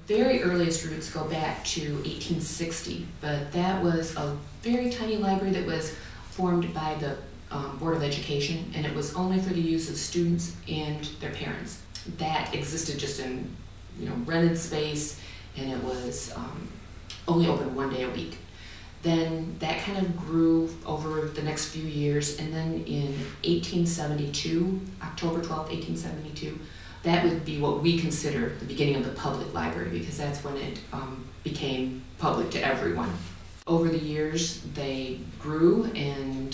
very earliest roots go back to 1860, but that was a very tiny library that was formed by the Board of Education, and it was only for the use of students and their parents. That existed just in, rented space, and it was only open one day a week. Then that kind of grew over the next few years, and then in 1872, October 12th, 1872, that would be what we consider the beginning of the public library, because that's when it became public to everyone. Over the years, they grew, and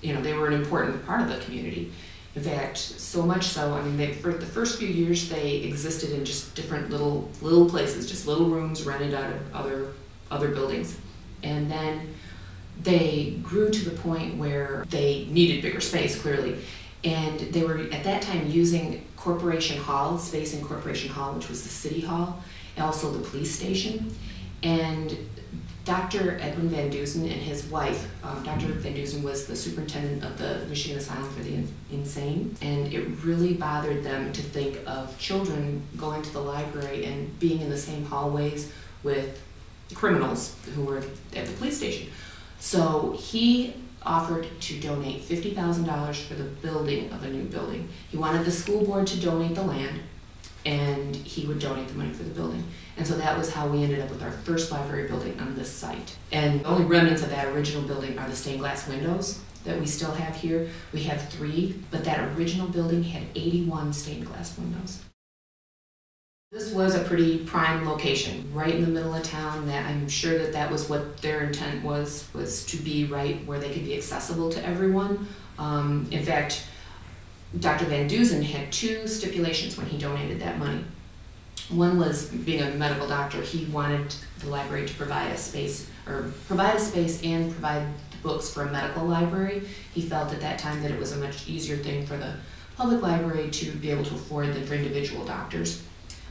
they were an important part of the community. In fact, so much so, for the first few years, they existed in just different little places, just little rooms rented out of other buildings. And then they grew to the point where they needed bigger space, clearly. And they were, at that time, using Corporation Hall, space in Corporation Hall, which was the City Hall, and also the police station. And Dr. Edwin Van Dusen and his wife, Dr. Van Dusen was the superintendent of the Michigan Asylum for the Insane, and it really bothered them to think of children going to the library and being in the same hallways with criminals who were at the police station. So he offered to donate $50,000 for the building of a new building. He wanted the school board to donate the land, and he would donate the money for the building. And so that was how we ended up with our first library building on this site. And the only remnants of that original building are the stained glass windows that we still have here. We have 3, but that original building had 81 stained glass windows. This was a pretty prime location, right in the middle of town. That I'm sure that was what their intent was to be right where they could be accessible to everyone. In fact, Dr. Van Dusen had 2 stipulations when he donated that money. One was, being a medical doctor, he wanted the library to provide a space and provide the books for a medical library. He felt at that time that it was a much easier thing for the public library to be able to afford than for individual doctors.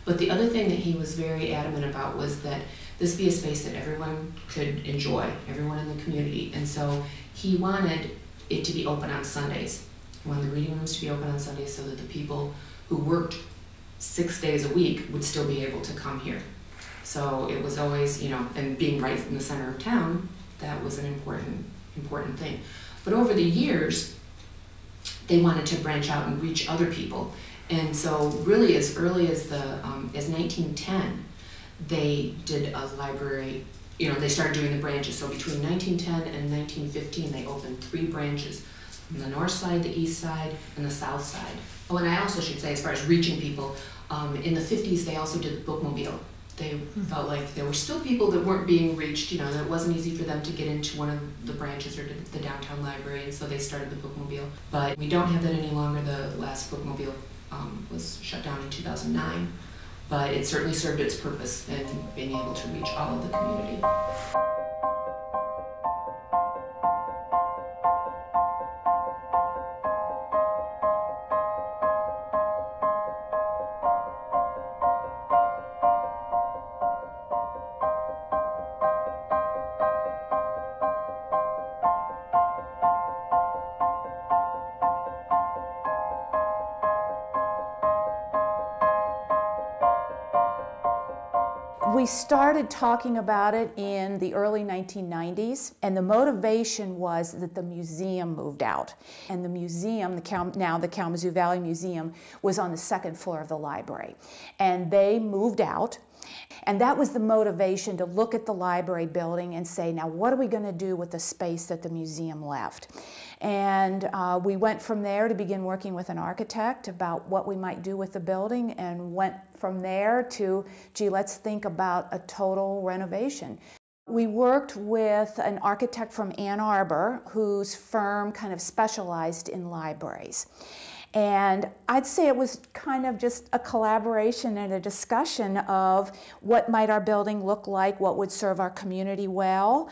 But the other thing that he was very adamant about was that this be a space that everyone could enjoy, everyone in the community. And so he wanted it to be open on Sundays. He wanted the reading rooms to be open on Sundays so that the people who worked 6 days a week would still be able to come here. So it was always, and being right in the center of town, that was an important thing. But over the years, they wanted to branch out and reach other people. And so really as early as as 1910, they did a library, they started doing the branches. So between 1910 and 1915, they opened 3 branches, on the north side, the east side, and the south side. Oh, and I also should say, as far as reaching people, in the 50s, they also did the bookmobile. They felt like there were still people that weren't being reached, that it wasn't easy for them to get into one of the branches or the downtown library, and so they started the bookmobile. But we don't have that any longer. The last bookmobile was shut down in 2009, but it certainly served its purpose in being able to reach all of the community. We started talking about it in the early 1990s, and the motivation was that the museum moved out. And the museum, now the Kalamazoo Valley Museum, was on the 2nd floor of the library. And they moved out, and that was the motivation to look at the library building and say, now what are we going to do with the space that the museum left? And we went from there to begin working with an architect about what we might do with the building, and went from there to, gee, let's think about a total renovation. We worked with an architect from Ann Arbor whose firm kind of specialized in libraries. And I'd say it was kind of just a collaboration and a discussion of what might our building look like, what would serve our community well.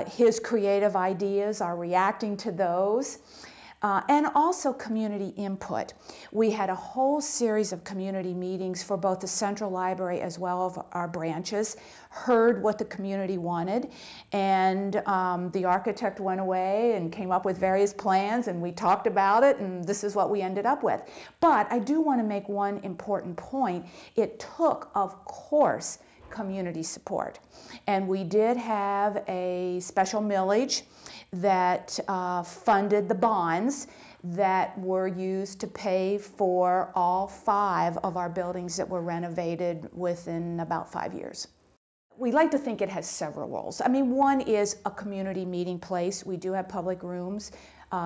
His creative ideas are reacting to those. and also community input. We had a whole series of community meetings for both the Central Library as well as our branches, heard what the community wanted, and the architect went away and came up with various plans, and we talked about it, and this is what we ended up with. But I do want to make one important point. It took, of course, community support. And we did have a special millage that funded the bonds that were used to pay for all 5 of our buildings that were renovated within about 5 years. We like to think it has several roles. I mean, one is a community meeting place. We do have public rooms.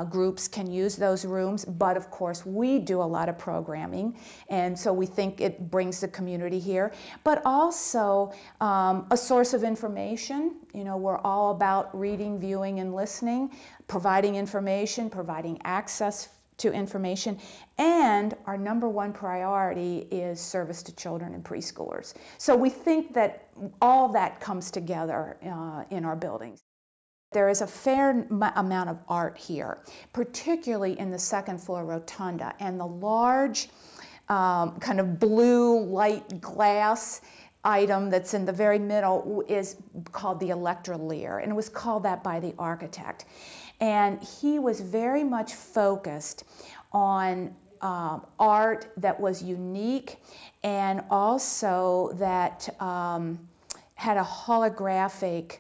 Groups can use those rooms, but of course we do a lot of programming, and so we think it brings the community here. But also a source of information. You know, we're all about reading, viewing, and listening, providing information, providing access to information, and our #1 priority is service to children and preschoolers. So we think that all that comes together in our buildings. There is a fair amount of art here, particularly in the second floor rotunda, and the large kind of blue light glass item that's in the very middle is called the Electroleer, and it was called that by the architect. And he was very much focused on art that was unique and also that had a holographic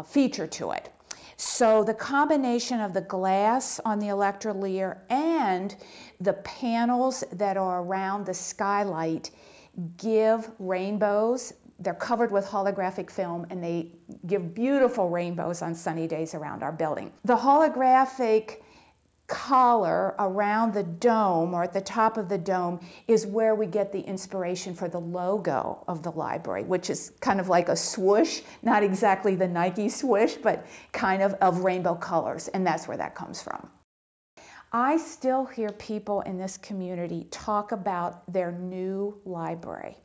feature to it. So the combination of the glass on the Electroleer and the panels that are around the skylight give rainbows. They're covered with holographic film, and they give beautiful rainbows on sunny days around our building. The holographic collar around the dome, or at the top of the dome, is where we get the inspiration for the logo of the library, which is kind of like a swoosh, not exactly the Nike swoosh, but kind of rainbow colors, and that's where that comes from. I still hear people in this community talk about their new library,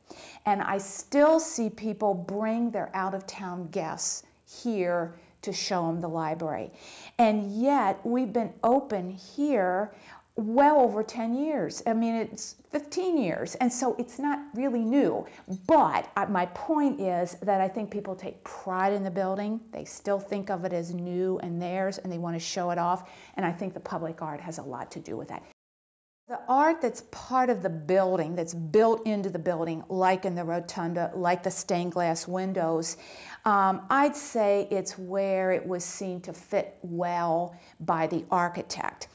and I still see people bring their out-of-town guests here to show them the library. And yet we've been open here well over 10 years. I mean, it's 15 years, and so it's not really new. But my point is that I think people take pride in the building. They still think of it as new and theirs, and they want to show it off, and I think the public art has a lot to do with that. The art that's part of the building, that's built into the building, like in the rotunda, like the stained glass windows, I'd say it's where it was seen to fit well by the architect.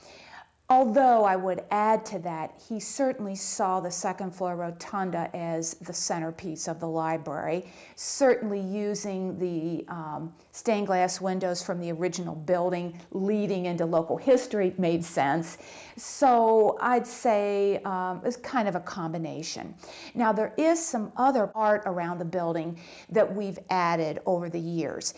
Although I would add to that, he certainly saw the second floor rotunda as the centerpiece of the library, certainly using the stained glass windows from the original building leading into local history made sense. So I'd say it's kind of a combination. Now there is some other art around the building that we've added over the years.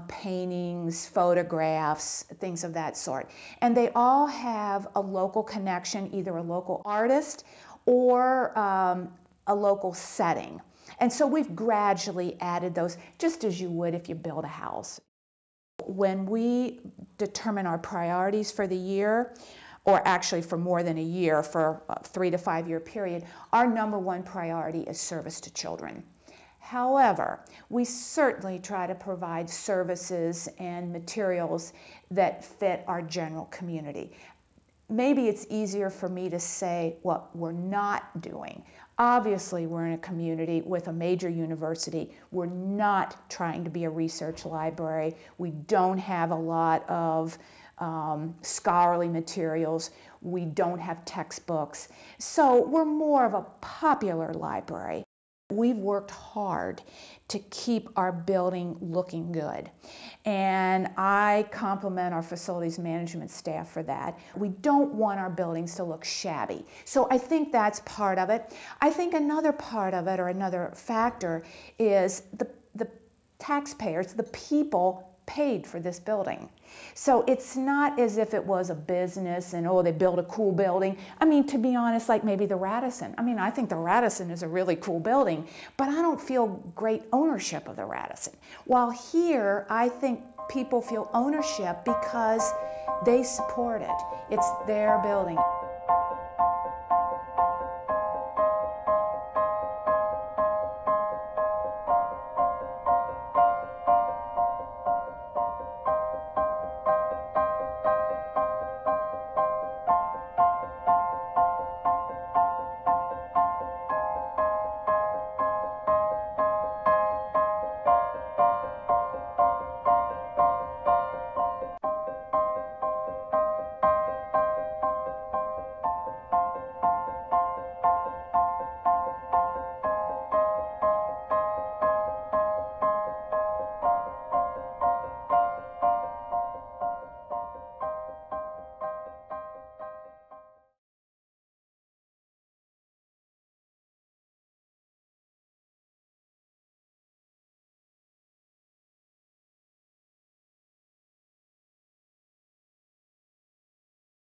Paintings, photographs, things of that sort. And they all have a local connection, either a local artist or a local setting. And so we've gradually added those, just as you would if you build a house. When we determine our priorities for the year, or actually for more than a year, for a 3 to 5 year period, our #1 priority is service to children. However, we certainly try to provide services and materials that fit our general community. Maybe it's easier for me to say what we're not doing. Obviously, we're in a community with a major university. We're not trying to be a research library. We don't have a lot of scholarly materials. We don't have textbooks. So we're more of a popular library. We've worked hard to keep our building looking good, and I compliment our facilities management staff for that. We don't want our buildings to look shabby, so I think that's part of it. I think another part of it, or another factor, is the taxpayers, the people paid for this building. So it's not as if it was a business and, oh, they built a cool building. I mean, to be honest, like maybe the Radisson. I mean, I think the Radisson is a really cool building, but I don't feel great ownership of the Radisson. While here, I think people feel ownership because they support it. It's their building.